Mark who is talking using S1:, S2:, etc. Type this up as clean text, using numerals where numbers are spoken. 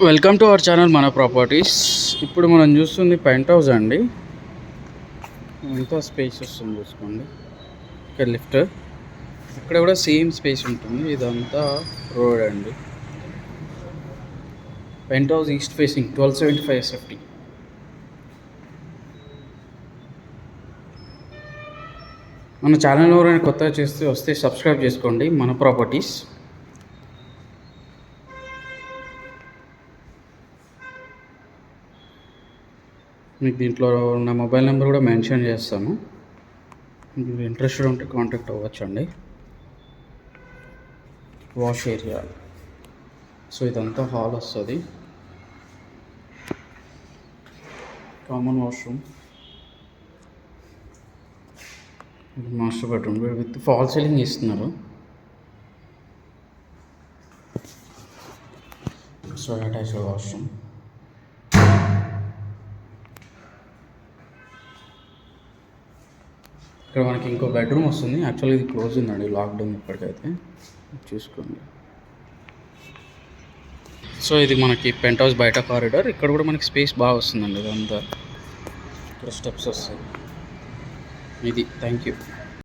S1: Welcome to our channel మన properties. ఇప్పుడు మనం చూస్తుంది పెంట్ హౌస్ అండి. ఎంతో స్పేస్ వస్తుంది చూసుకోండి. ఇక్కడ లిఫ్ట్, ఇక్కడ కూడా సేమ్ స్పేస్ ఉంటుంది. ఇదంతా రోడ్ అండి. Penthouse east facing 1275 SFT. మన ఛానల్ ఎవరైనా కొత్తగా వస్తే సబ్స్క్రైబ్ చేసుకోండి మన ప్రాపర్టీస్. మీకు దీంట్లో నా మొబైల్ నెంబర్ కూడా మెన్షన్ చేస్తాను. మీరు ఇంట్రెస్టెడ్ ఉంటే కాంటాక్ట్ అవ్వచ్చు అండి. వాష్ ఏరియా, సో ఇదంతా హాల్ వస్తుంది. Common washroom, master bedroom with fall ceiling ఇస్తున్నారు. So attached washroom. ఇక్కడ మనకి ఇంకో బెడ్రూమ్ వస్తుంది. యాక్చువల్గా ఇది క్లోజ్ ఉందండి, లాక్డౌన్ ఇప్పటికైతే. చూసుకోండి. సో ఇది మనకి పెంట్ హౌస్ బయట కారిడార్. ఇక్కడ కూడా మనకి స్పేస్ బాగా వస్తుందండి. ఇదంతా ఇక్కడ స్టెప్స్ వస్తాయి. ఇది థ్యాంక్ యూ.